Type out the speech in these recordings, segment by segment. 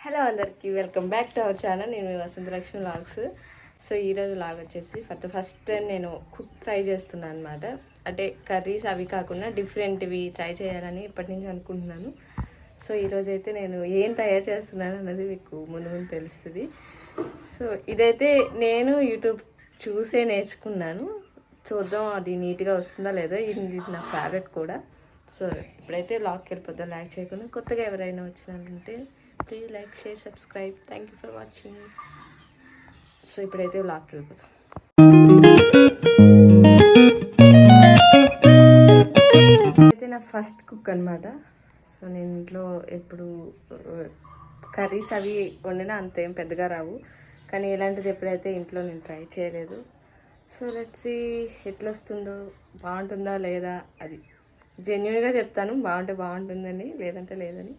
Hello అందరికి welcome back to our channel. నేను Vasanthalakshmi vlogs. So ఈరోజు వ్లాగ్ వచ్చేసి ఫస్ట్ టైం నేను కుక్ ట్రై చేస్తున్నాను అనమాట. అంటే కర్రీస్ అవి కాకుండా డిఫరెంట్వి ట్రై చేయాలని ఇప్పటి నుంచి అనుకుంటున్నాను. సో ఈరోజు అయితే నేను ఏం తయారు చేస్తున్నాను అన్నది మీకు ముందు ముందు తెలుస్తుంది. సో ఇదైతే నేను యూట్యూబ్ చూసే నేర్చుకున్నాను. చూద్దాం అది నీట్గా వస్తుందా లేదో. ఇది నా ఫేవరెట్ కూడా. సో ఇప్పుడైతే వ్లాగ్కి వెళ్ళిపోద్దాం. లైక్ చేయకుండా కొత్తగా ఎవరైనా వచ్చినారంటే please like share subscribe. Thank you for watching. So ఇప్పుడైతే వ్లాగ్కి వెళ్ళిపోతాం. అయితే నా ఫస్ట్ కుక్ అనమాట. సో నేను ఇంట్లో ఎప్పుడు కర్రీస్ అవి వండినా అంతేం పెద్దగా రావు, కానీ ఇలాంటిది ఎప్పుడైతే ఇంట్లో నేను ట్రై చేయలేదు. సో లెట్స్ సీ ఎట్లా వస్తుందో, బాగుంటుందా లేదా. అది జెన్యున్గా చెప్తాను, బాగుంటే బాగుంటుందని, లేదంటే లేదని.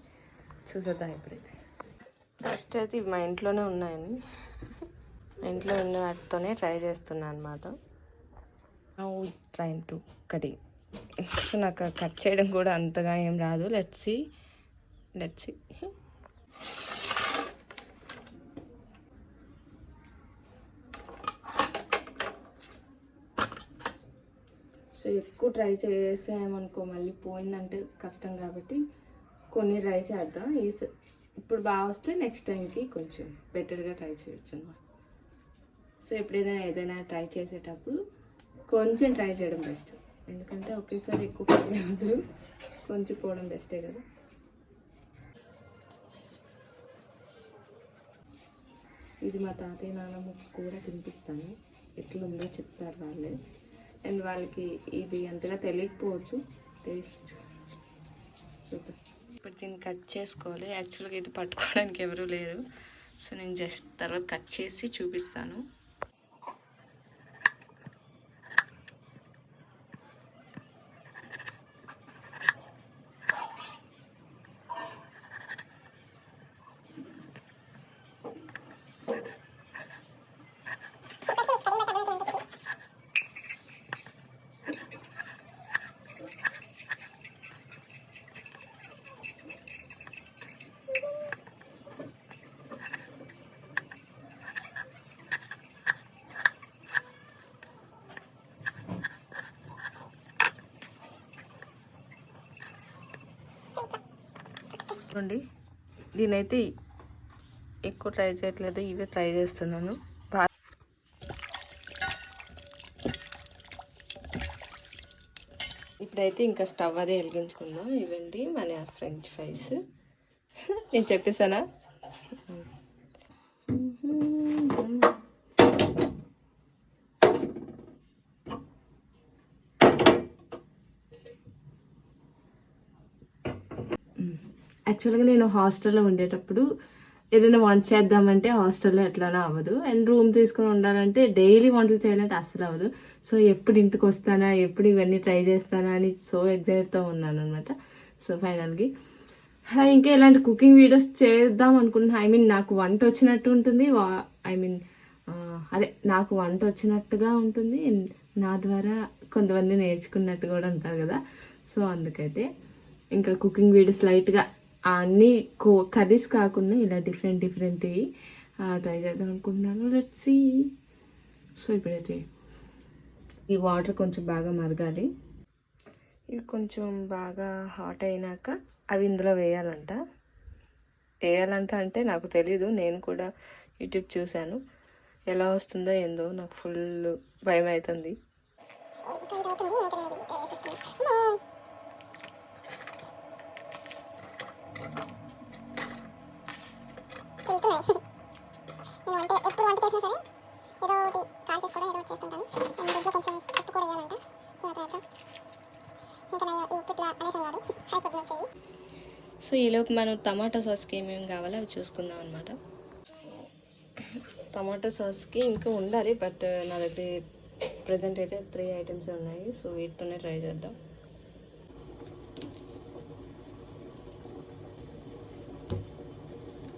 చూసేద్దాం ఇప్పుడైతే. ఫస్ట్ అయితే ఇవి మా ఇంట్లోనే ఉన్నాయని, మా ఇంట్లో ఉన్న వాటితోనే ట్రై చేస్తున్నాను అనమాట. Trying to cutting. సో నాకు కట్ చేయడం కూడా అంతగా ఏం రాదు. Let's see. సో ఎక్కువ ట్రై చేసామనుకో మళ్ళీ పోయిందంటే కష్టం, కాబట్టి కొన్ని ట్రై చేద్దాం. ఇప్పుడు బాగా వస్తే నెక్స్ట్ టైంకి కొంచెం బెటర్గా ట్రై చేయొచ్చు అన్నమాట. సో ఎప్పుడైనా ఏదైనా ట్రై చేసేటప్పుడు కొంచెం ట్రై చేయడం బెస్ట్, ఎందుకంటే ఒకేసారి ఎక్కువ పోలేదు, కొంచెం పోవడం బెస్టే కదా. ఇది మా తాతయ్య నాన్నమ్మకి కూడా తినిపిస్తాను, ఎట్లుందో చెప్తారు వాళ్ళే. అండ్ వాళ్ళకి ఇది అంతగా తెలియకపోవచ్చు టేస్ట్. సూపర్. ఇప్పుడు దీన్ని కట్ చేసుకోవాలి. యాక్చువల్గా ఇది పట్టుకోవడానికి ఎవరూ లేరు, సో నేను జస్ట్ తర్వాత కట్ చేసి చూపిస్తాను. చూడండి, దీనైతే ఎక్కువ ట్రై చేయట్లేదు, ఇవే ట్రై చేస్తున్నాను. ఇప్పుడైతే ఇంకా స్టవ్ అదే వెలిగించుకుందాం. ఇవ్వండి మన ఫ్రెంచ్ ఫ్రైస్. నేను చెప్పేసానా? యాక్చువల్గా నేను హాస్టల్లో ఉండేటప్పుడు ఏదైనా వంట చేద్దామంటే హాస్టల్లో ఎట్లానో అవ్వదు, అండ్ రూమ్ తీసుకుని ఉండాలంటే డైలీ వంటలు చేయాలంటే అస్సలు అవ్వదు. సో ఎప్పుడు ఇంటికి వస్తానా, ఎప్పుడు ఇవన్నీ ట్రై చేస్తానా అని సో ఎగ్జైట్తో ఉన్నాను అనమాట. సో ఫైనల్గా ఇంకా ఇలాంటి కుకింగ్ వీడియోస్ చేద్దాం అనుకుంటున్నాను. నాకు వంట వచ్చినట్టు ఉంటుంది, నాకు వంట వచ్చినట్టుగా ఉంటుంది, నా ద్వారా కొంతమంది నేర్చుకున్నట్టు కూడా ఉంటారు కదా. సో అందుకైతే ఇంకా కుకింగ్ వీడియోస్ లైట్గా అన్నీ కర్రీస్ కాకుండా ఇలా డిఫరెంట్ ట్రై చేద్దాం అనుకుంటున్నాను. Let's see. సో ఇప్పుడైతే ఈ వాటర్ కొంచెం బాగా మరగాలి. ఇవి కొంచెం బాగా హాట్ అయినాక అవి ఇందులో వేయాలంట అంటే నాకు తెలీదు, నేను కూడా యూట్యూబ్ చూశాను. ఎలా వస్తుందో ఏందో నాకు ఫుల్ భయం అవుతుంది. సో ఈలోపు మనం టమాటో సాస్కి ఏమేమి కావాలో అవి చూసుకుందాం అనమాట. టమాటో సాస్కి ఇంకా ఉండాలి, బట్ నా దగ్గర ప్రజెంట్ అయితే 3 ఐటమ్స్ ఉన్నాయి. సో వీటితోనే ట్రై చేద్దాం.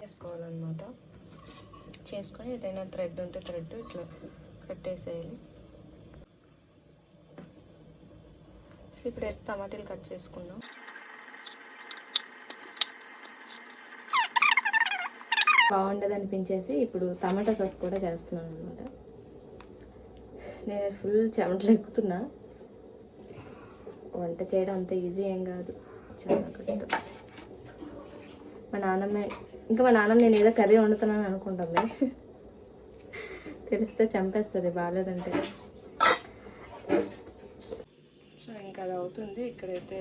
చేసుకోవాలన్నమాట. చేసుకొని ఏదైనా థ్రెడ్ ఉంటే థ్రెడ్ ఇట్లా కట్టేసేయాలి. సో ఇప్పుడైతే టమాటాలు కట్ చేసుకుందాం. బాగుండదు అనిపించేసి ఇప్పుడు టమాటా సాస్ కూడా చేస్తున్నాను అనమాట. నేను ఫుల్ చెమటలు ఎక్కుతున్నా. వంట చేయడం అంత ఈజీ ఏం కాదు, చాలా కష్టం. మా నాన్నమ్మ నేను ఏదో కర్రీ వండుతున్నాను అనుకుంటుంది. తెలిస్తే చంపేస్తుంది బాగాలేదంటే. సో ఇంకా అది అవుతుంది. ఇక్కడైతే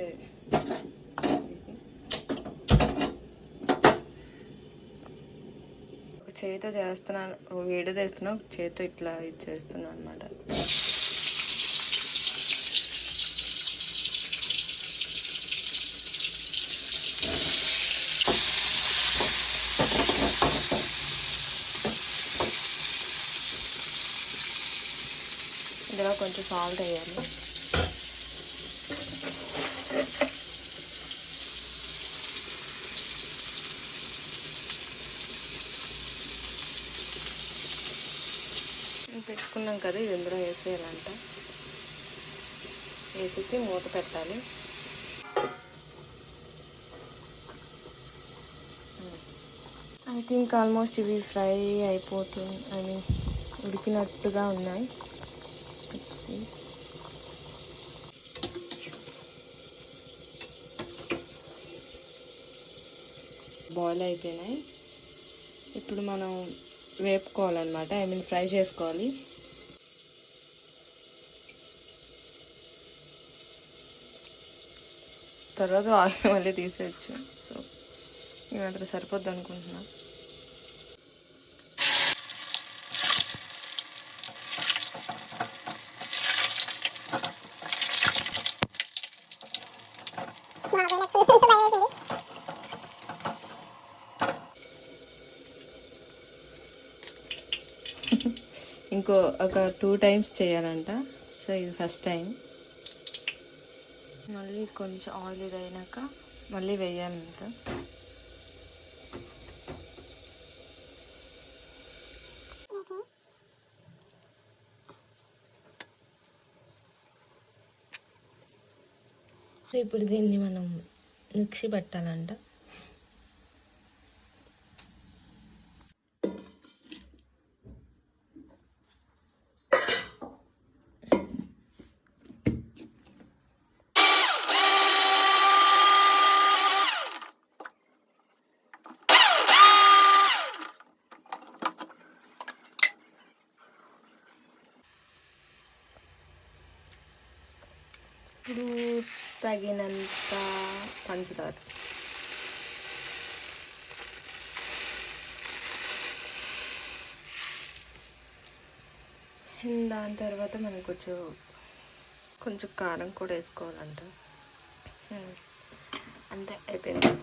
ఒక చేతితో చేస్తున్నాను, వీడియో చేస్తున్నా, చేతితో ఇట్లా ఇది చేస్తున్నాను అనమాట. ఇందులో కొంచెం సాల్ట్ వేయాలి. పెట్టుకున్నాం కదా, ఇది ఇందులో వేసేయాలంట. వేసేసి మూత పెట్టాలి. ఐ థింక్ ఆల్మోస్ట్ ఇవి ఫ్రై అయిపోతుంది, అవి ఉడికినట్టుగా ఉన్నాయి. బాయిల్ అయిపోయినాయి. ఇప్పుడు మనం వేపుకోవాలన్నమాట, ఫ్రై చేసుకోవాలి. తర్వాత ఆయిల్ మళ్ళీ తీసేయచ్చు. సో ఇవంతా సరిపోద్ది అనుకుంటున్నా. ఇంకో ఒక 2 times చేయాలంట. సో ఇది ఫస్ట్ టైం. మళ్ళీ కొంచెం ఆయిల్ ఇది అయినాక మళ్ళీ వేయాలంట. సో ఇప్పుడు దీన్ని మనం మిక్సీ పట్టాలంట. ఇప్పుడు తగినంత పంచదార, దాని తర్వాత మనకు కొంచెం కారం కూడా వేసుకోవాలంట. అంతే, అయిపోయింది.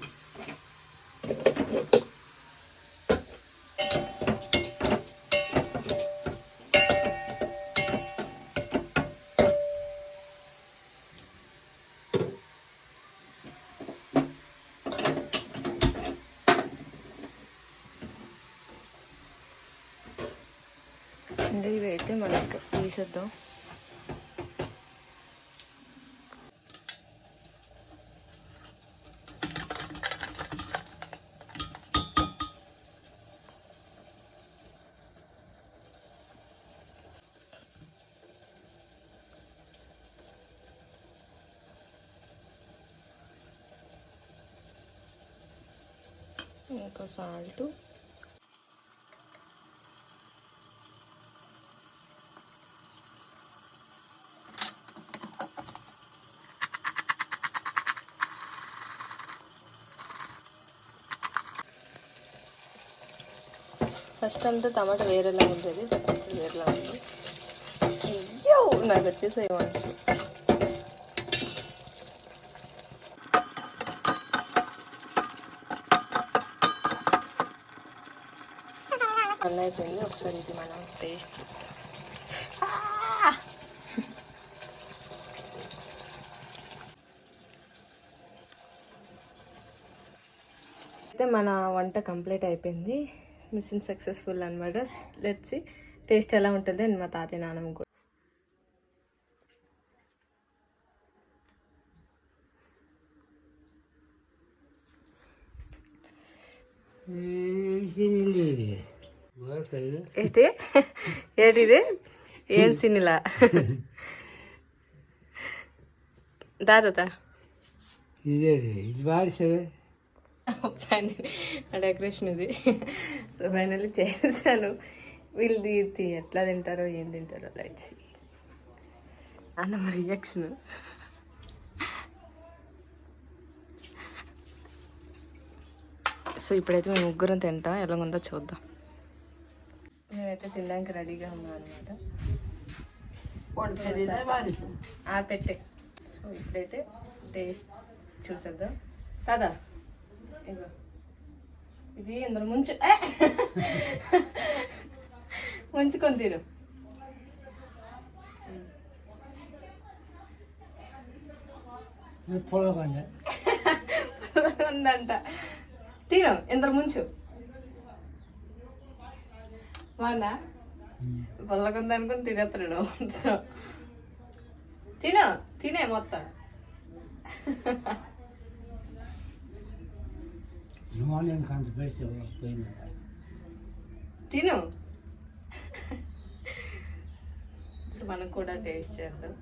ఇవైతే మనకు తీసేద్దాం. ఇంకా సాల్ట్, ఫస్ట్ అంతా టమాటా వేరేలా ఉంటుంది, వేరేలా ఉంది. అయ్యో నాకు వచ్చేసేయమంట. అలా అయిపోయింది. ఒకసారి ఇది మనం టేస్ట్ అయితే మన వంట కంప్లీట్ అయిపోయింది. మిషన్ సక్సెస్ఫుల్ అనమాట. లెట్స్ టేస్ట్ ఎలా ఉంటుంది అని మా తాతయ్య నాన్నమ్మ కూడా. ఏంటి ఏంటిది ఏం సినిలా దాదా డెకరేషన్ ఇది. సో ఫైనల్లీ చేశాను. వీళ్ళు తీర్తి ఎట్లా తింటారో ఏం తింటారో లైట్స్ అన్న రియాక్షన్. సో ఇప్పుడైతే మేము ముగ్గురం తింటాం, ఎలా ఉందో చూద్దాం. మేమైతే తినడానికి రెడీగా ఉన్నాం అనమాట. పెట్టే. సో ఇప్పుడైతే టేస్ట్ చూసేద్దాం కదా. ఇగో ఇది ఇందులో ముంచుకొని తిను. ఉందంట తిను, ఇందులో ముంచు. బాగుందా? పొల్లకుంది అనుకుని తినేస్తున్నాడు. తిను, తినే మొత్తం. తిను. సో మనం కూడా టేస్ట్ చేద్దాం.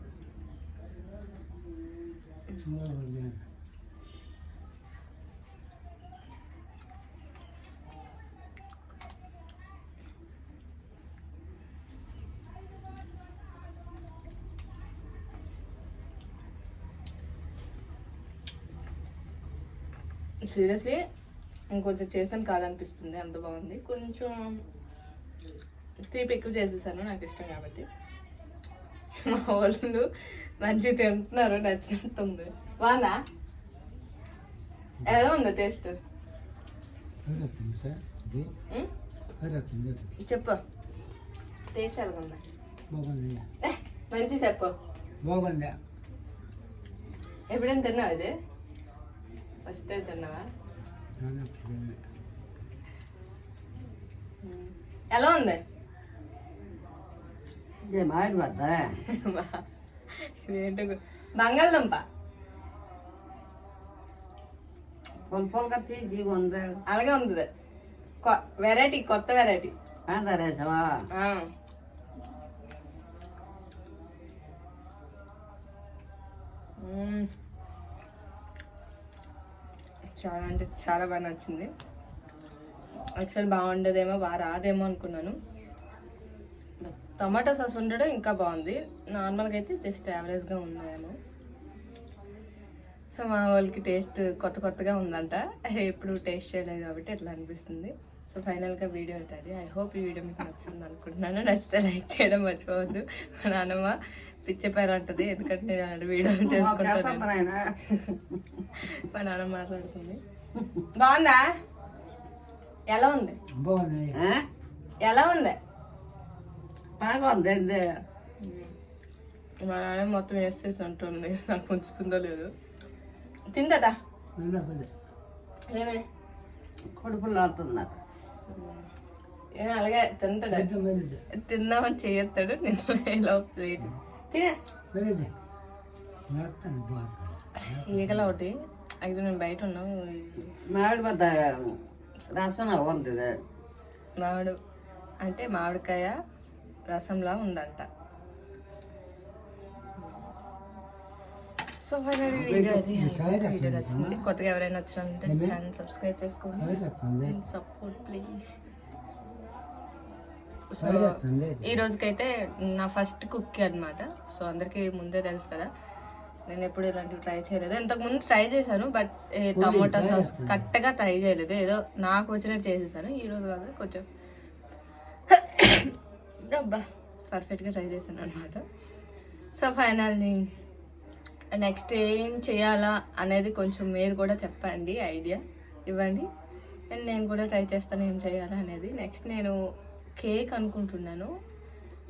సీరియస్లీ ఇంకొంచెం చేసాను కాదనిపిస్తుంది, అంత బాగుంది. కొంచెం తీపి ఎక్కువ చేసేసాను, నాకు ఇష్టం కాబట్టి. మా వాళ్ళు మంచిగా తింటున్నారు, నచ్చినట్టుంది. బాగుందా? ఎలా ఉందా టేస్ట్? చెప్పు టేస్ట్ ఎలా ఉందా? మంచి చెప్పు. బాగుందా? ఎప్పుడైనా తిన్నావు ఇది? ఫస్ట్ టైం తిన్నావా? ఎలా ఉంది? ఇదేంటో బంగాళదుంప అలాగే ఉంది. వెరైటీ, కొత్త వెరైటీ. చాలా అంటే చాలా బాగా నచ్చింది. యాక్చువల్ బాగుండదేమో, బాగా రాదేమో అనుకున్నాను. టమాటా సాస్ ఉండడం ఇంకా బాగుంది. నార్మల్గా అయితే జస్ట్ యావరేజ్గా ఉందేమో. సో మా వాళ్ళకి టేస్ట్ కొత్తగా ఉందంట, ఎప్పుడు టేస్ట్ చేయలేదు కాబట్టి ఎట్లా అనిపిస్తుంది. సో ఫైనల్గా వీడియో అవుతుంది. ఐ హోప్ ఈ వీడియో మీకు నచ్చుతుంది అనుకుంటున్నాను. నచ్చితే లైక్ చేయడం మర్చిపోవద్దు. మా నాన్నమ్మ పిచ్చే పేరు అంటుంది, ఎందుకంటే నేను వీడియో చేసుకుంటాను. మా నాన్న మాట్లాడుతుంది. బాగుందా? ఎలా ఉంది? ఎలా ఉంది? మా నాన్న మొత్తం వేసేసి అంటుంది, నాకు ఉంచుతుందో లేదు. తిందా? ఏమే కడుపులో అవుతున్నారు. ఏమో అలాగే తింటాడు, తిందామని చేయొస్తాడు. నేను ప్లేట్ తినే ఈగల ఒకటి. అయితే నేను బయట ఉన్నాను. మామిడి అంటే మామిడికాయ రసంలా ఉందంట. సో ఫైనల్ వీడియో అది వీడియో నచ్చింది. కొత్తగా ఎవరైనా వచ్చినంటే ఛానల్ సబ్స్క్రైబ్ చేసుకోండి, సపోర్ట్ ప్లీజ్. సో ఈ రోజుకైతే నా ఫస్ట్ కుక్ అనమాట. సో అందరికీ ముందే తెలుసు కదా, నేను ఎప్పుడు ఇలాంటివి ట్రై చేయలేదు. ఇంతకుముందు ట్రై చేశాను, బట్ టమోటా సాస్ కరెక్ట్గా ట్రై చేయలేదు. ఏదో నాకు వచ్చినట్టు చేసేసాను. ఈరోజు కాదు, కొంచెం అబ్బా పర్ఫెక్ట్గా ట్రై చేశాను అనమాట. సో ఫైనల్లీ నెక్స్ట్ ఏం చేయాలా అనేది కొంచెం మీరు కూడా చెప్పండి, ఐడియా ఇవ్వండి. అండ్ నేను కూడా ట్రై చేస్తాను ఏం చేయాలా అనేది. నెక్స్ట్ నేను కేక్ అనుకుంటున్నాను,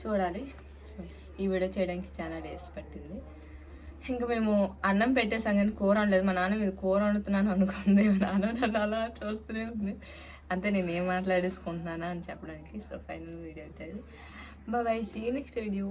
చూడాలి. సో ఈ వీడియో చేయడానికి చాలా డేస్ పట్టింది. ఇంకా మేము అన్నం పెట్టేసాం కానీ కూర వండలేదు. మా నాన్న మీరు కూర వండుతున్నాను అనుకుంది. మా నాన్న నన్ను అలా చూస్తూనే ఉంది. అంతే, నేను ఏం మాట్లాడేసుకుంటున్నానా అని చెప్పడానికి. సో ఫైనల్ వీడియో అవుతుంది. Bye, see you next video.